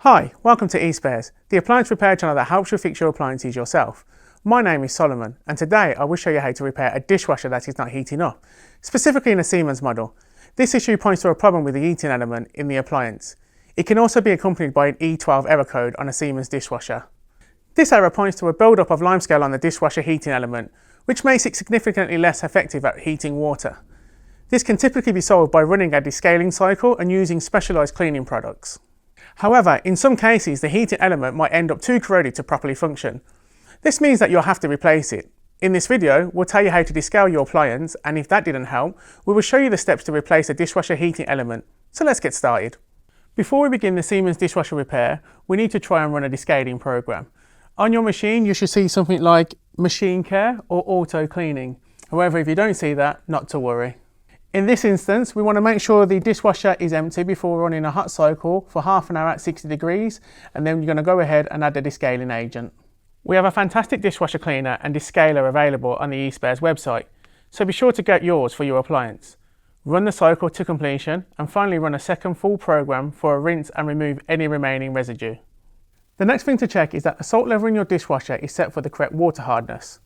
Hi, welcome to eSpares, the appliance repair channel that helps you fix your appliances yourself. My name is Solomon, and today I will show you how to repair a dishwasher that is not heating up, specifically in a Siemens model. This issue points to a problem with the heating element in the appliance. It can also be accompanied by an E12 error code on a Siemens dishwasher. This error points to a build-up of limescale on the dishwasher heating element, which makes it significantly less effective at heating water. This can typically be solved by running a descaling cycle and using specialised cleaning products. However, in some cases, the heating element might end up too corroded to properly function. This means that you'll have to replace it. In this video, we'll tell you how to descale your appliance, and if that didn't help, we will show you the steps to replace a dishwasher heating element. So let's get started. Before we begin the Siemens dishwasher repair, we need to try and run a descaling program. On your machine, you should see something like machine care or auto cleaning. However, if you don't see that, not to worry. In this instance, we want to make sure the dishwasher is empty before running a hot cycle for half an hour at 60 degrees, and then you're going to go ahead and add the descaling agent. We have a fantastic dishwasher cleaner and descaler available on the eSpares website, so be sure to get yours for your appliance. Run the cycle to completion and finally run a second full program for a rinse and remove any remaining residue. The next thing to check is that the salt level in your dishwasher is set for the correct water hardness.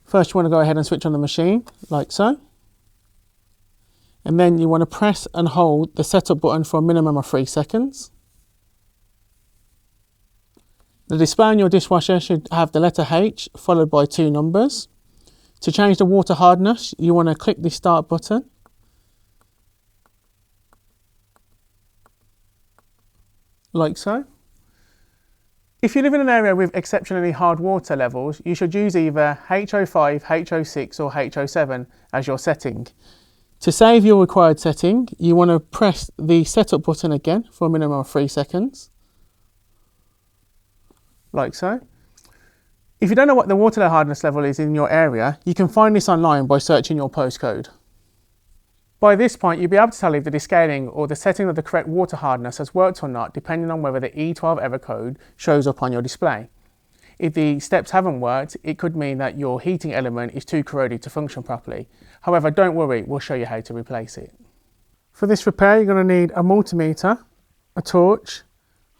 First, you want to go ahead and switch on the machine, like so. And then you want to press and hold the setup button for a minimum of 3 seconds. The display on your dishwasher should have the letter H followed by 2 numbers. To change the water hardness, you want to click the start button. Like so. If you live in an area with exceptionally hard water levels, you should use either HO5, HO6 or HO7 as your setting. To save your required setting, you want to press the setup button again for a minimum of 3 seconds. Like so. If you don't know what the water hardness level is in your area, you can find this online by searching your postcode. By this point, you'll be able to tell if the descaling or the setting of the correct water hardness has worked or not, depending on whether the E12 error code shows up on your display. If the steps haven't worked, it could mean that your heating element is too corroded to function properly. However, don't worry, we'll show you how to replace it. For this repair, you're going to need a multimeter, a torch,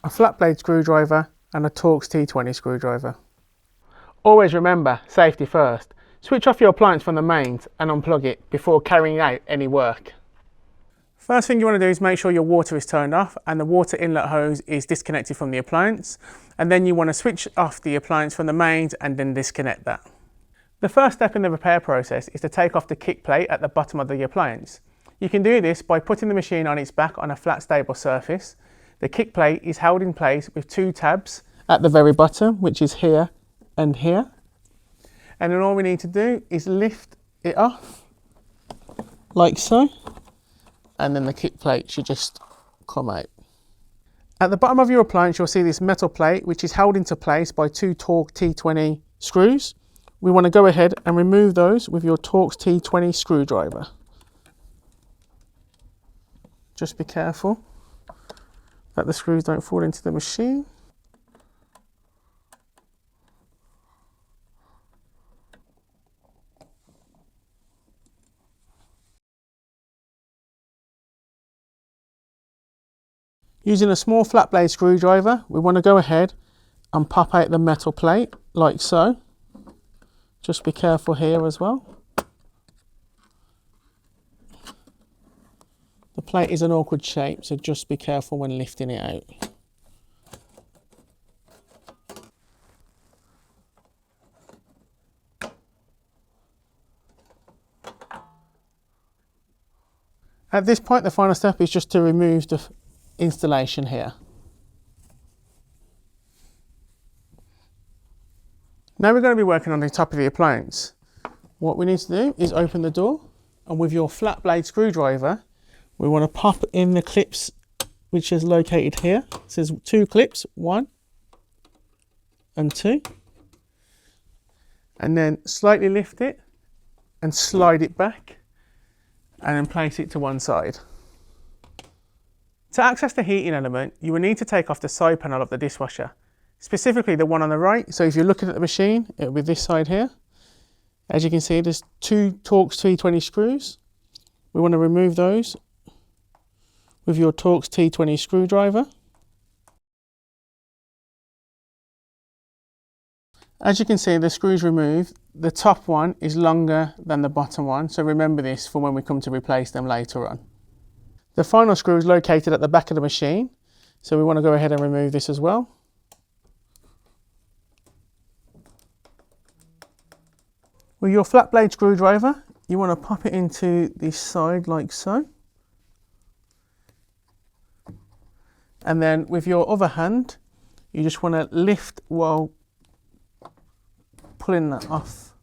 a flat blade screwdriver and a Torx T20 screwdriver. Always remember, safety first. Switch off your appliance from the mains and unplug it before carrying out any work. First thing you want to do is make sure your water is turned off and the water inlet hose is disconnected from the appliance, and then you want to switch off the appliance from the mains and then disconnect that. The first step in the repair process is to take off the kick plate at the bottom of the appliance. You can do this by putting the machine on its back on a flat stable surface. The kick plate is held in place with 2 tabs at the very bottom, which is here and here. And then all we need to do is lift it off like so. And then the kick plate should just come out. At the bottom of your appliance, you'll see this metal plate, which is held into place by 2 Torx T20 screws. We want to go ahead and remove those with your Torx T20 screwdriver. Just be careful that the screws don't fall into the machine. Using a small flat blade screwdriver, we want to go ahead and pop out the metal plate like so. Just be careful here as well. The plate is an awkward shape, so just be careful when lifting it out. At this point, the final step is just to remove the installation here. Now we're going to be working on the top of the appliance. What we need to do is open the door, and with your flat blade screwdriver, we want to pop in the clips which is located here. It says 2 clips, 1 and 2. And then slightly lift it and slide it back and then place it to one side. To access the heating element, you will need to take off the side panel of the dishwasher, specifically the one on the right. So if you're looking at the machine, it will be this side here. As you can see, there's 2 Torx T20 screws. We want to remove those with your Torx T20 screwdriver. As you can see, the screws removed. The top one is longer than the bottom one, so remember this for when we come to replace them later on. The final screw is located at the back of the machine, so we want to go ahead and remove this as well. With your flat blade screwdriver, you want to pop it into this side like so. And then with your other hand, you just want to lift while pulling that off.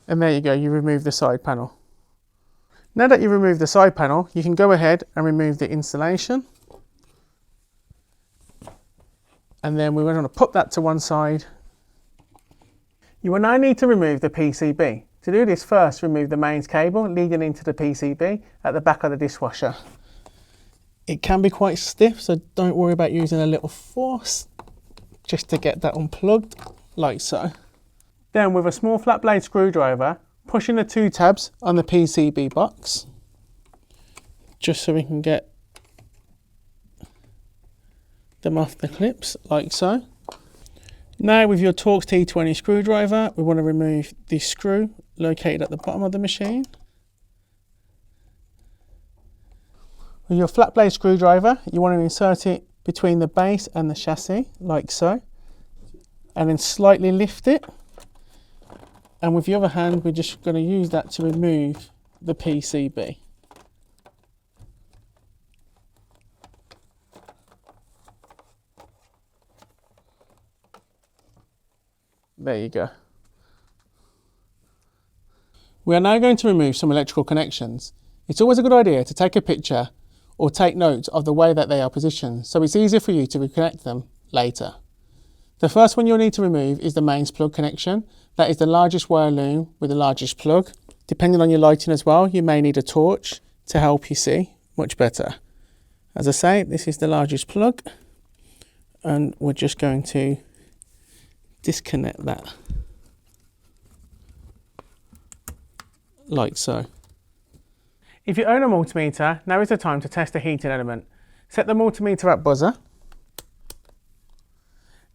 And there you go, you remove the side panel. Now that you've removed the side panel, you can go ahead and remove the insulation. And then we're going to put that to one side. You will now need to remove the PCB. To do this, first remove the mains cable leading into the PCB at the back of the dishwasher. It can be quite stiff, so don't worry about using a little force just to get that unplugged, like so. Then with a small flat blade screwdriver, pushing the two tabs on the PCB box, just so we can get them off the clips, like so. Now with your Torx T20 screwdriver, we want to remove the screw located at the bottom of the machine. With your flat blade screwdriver, you want to insert it between the base and the chassis, like so, and then slightly lift it. And with the other hand, we're just going to use that to remove the PCB. There you go. We are now going to remove some electrical connections. It's always a good idea to take a picture or take note of the way that they are positioned, so it's easier for you to reconnect them later. The first one you'll need to remove is the mains plug connection. That is the largest wire loom with the largest plug. Depending on your lighting as well, you may need a torch to help you see much better. As I say, this is the largest plug, and we're just going to disconnect that like so. If you own a multimeter, now is the time to test the heating element. Set the multimeter at buzzer.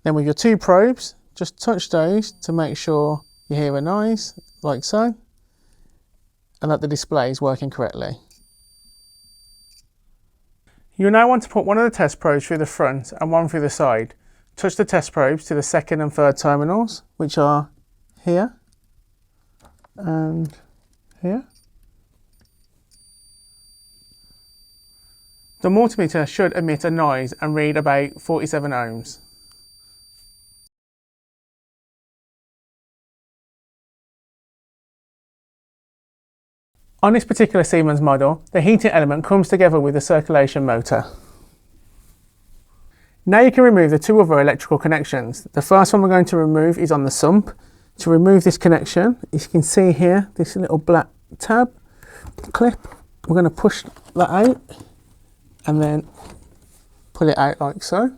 Then with your two probes, just touch those to make sure you hear a noise, like so, and that the display is working correctly. You'll now want to put one of the test probes through the front and one through the side. Touch the test probes to the second and third terminals, which are here and here. The multimeter should emit a noise and read about 47 ohms. On this particular Siemens model, the heating element comes together with the circulation motor. Now you can remove the two other electrical connections. The first one we're going to remove is on the sump. To remove this connection, as you can see here, this little black tab clip, we're going to push that out and then pull it out like so.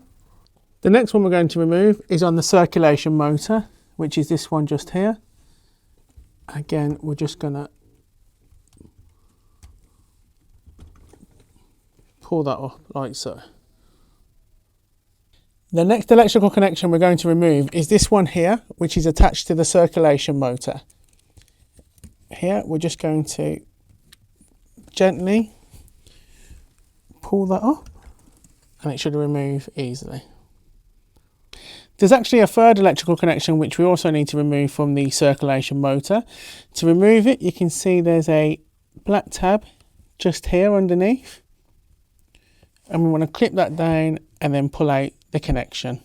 The next one we're going to remove is on the circulation motor, which is this one just here. Again, we're just going to pull that up like so. The next electrical connection we're going to remove is this one here, which is attached to the circulation motor. Here, we're just going to gently pull that up and it should remove easily. There's actually a third electrical connection which we also need to remove from the circulation motor. To remove it, you can see there's a black tab just here underneath. And we want to clip that down and then pull out the connection.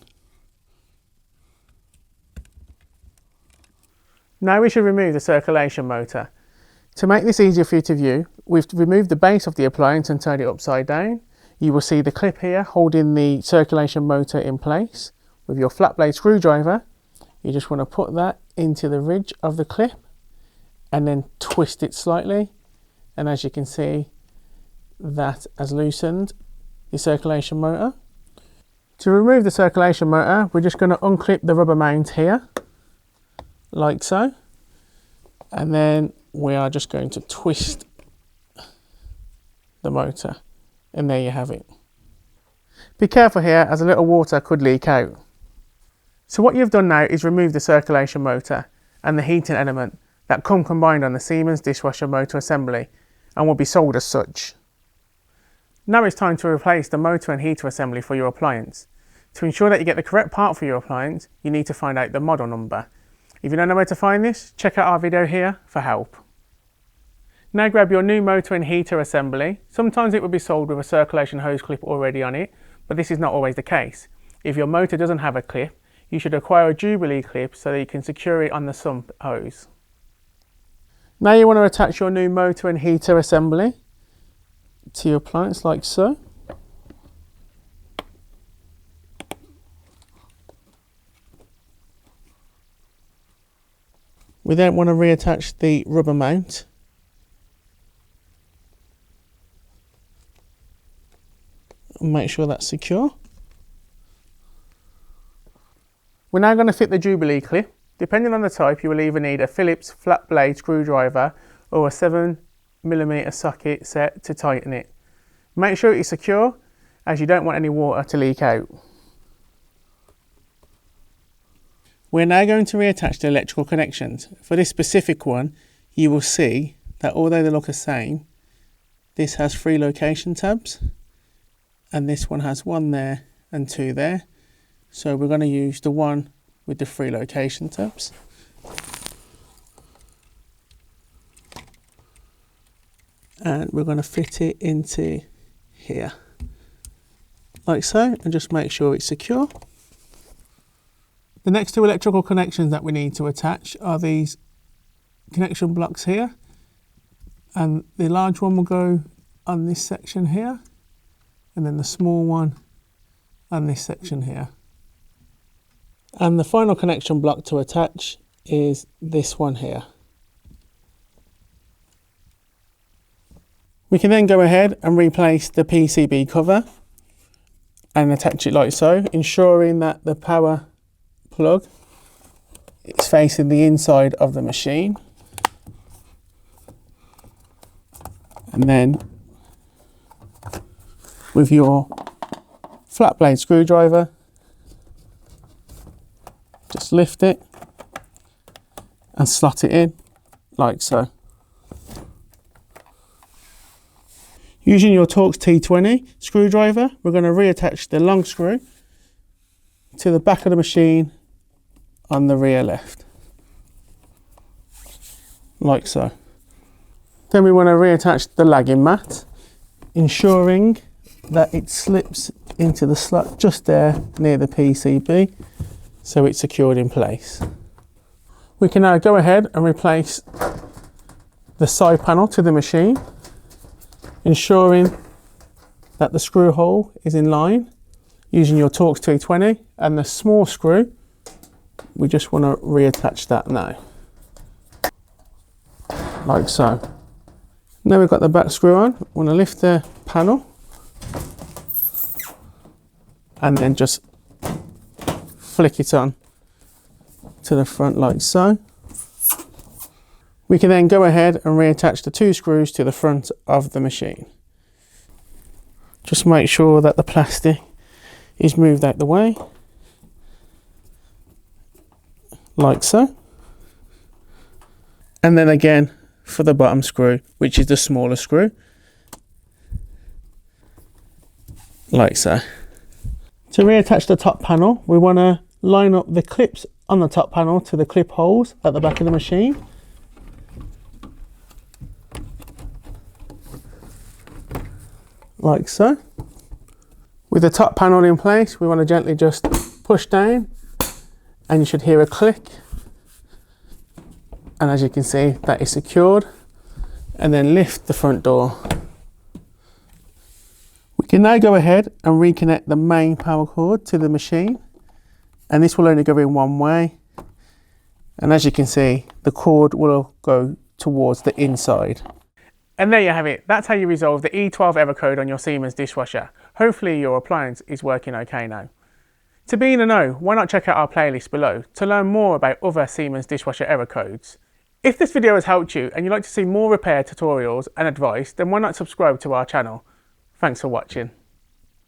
Now we should remove the circulation motor. To make this easier for you to view, we've removed the base of the appliance and turned it upside down. You will see the clip here holding the circulation motor in place. With your flat blade screwdriver, you just want to put that into the ridge of the clip and then twist it slightly. And as you can see, that has loosened the circulation motor. To remove the circulation motor, we're just going to unclip the rubber mount here, like so. And then we are just going to twist the motor. And there you have it. Be careful here, as a little water could leak out. So what you've done now is remove the circulation motor and the heating element that come combined on the Siemens Dishwasher motor assembly and will be sold as such. Now it's time to replace the motor and heater assembly for your appliance. To ensure that you get the correct part for your appliance, you need to find out the model number. If you don't know where to find this, check out our video here for help. Now grab your new motor and heater assembly. Sometimes it will be sold with a circulation hose clip already on it, but this is not always the case. If your motor doesn't have a clip, you should acquire a Jubilee clip so that you can secure it on the sump hose. Now you want to attach your new motor and heater assembly to your appliance like so. We then want to reattach the rubber mount. And make sure that's secure. We're now going to fit the Jubilee clip. Depending on the type, you will either need a Phillips flat blade screwdriver or a 7mm socket set to tighten it. Make sure it's secure, as you don't want any water to leak out. We're now going to reattach the electrical connections. For this specific one, you will see that although they look the same, this has 3 location tabs and this one has 1 there and 2 there. So we're going to use the one with the 3 location tabs. And we're going to fit it into here, like so, and just make sure it's secure. The next 2 electrical connections that we need to attach are these connection blocks here, and the large one will go on this section here, and then the small one on this section here. And the final connection block to attach is this one here. We can then go ahead and replace the PCB cover and attach it like so, ensuring that the power plug is facing the inside of the machine. And then with your flat blade screwdriver, just lift it and slot it in like so. Using your Torx T20 screwdriver, we're going to reattach the long screw to the back of the machine on the rear left, like so. Then we want to reattach the lagging mat, ensuring that it slips into the slot just there near the PCB, so it's secured in place. We can now go ahead and replace the side panel to the machine, ensuring that the screw hole is in line. Using your Torx T20 and the small screw, we just want to reattach that now, like so. Now we've got the back screw on, we want to lift the panel and then just flick it on to the front like so. We can then go ahead and reattach the 2 screws to the front of the machine. Just make sure that the plastic is moved out the way, like so. And then again for the bottom screw, which is the smaller screw, like so. To reattach the top panel, we want to line up the clips on the top panel to the clip holes at the back of the machine. Like so. With the top panel in place, we want to gently just push down and you should hear a click. And as you can see, that is secured. And then lift the front door. We can now go ahead and reconnect the main power cord to the machine. And this will only go in one way. And as you can see, the cord will go towards the inside. And there you have it. That's how you resolve the E12 error code on your Siemens dishwasher. Hopefully your appliance is working okay now. To be in the know, why not check out our playlist below to learn more about other Siemens dishwasher error codes. If this video has helped you and you'd like to see more repair tutorials and advice, then why not subscribe to our channel. Thanks for watching.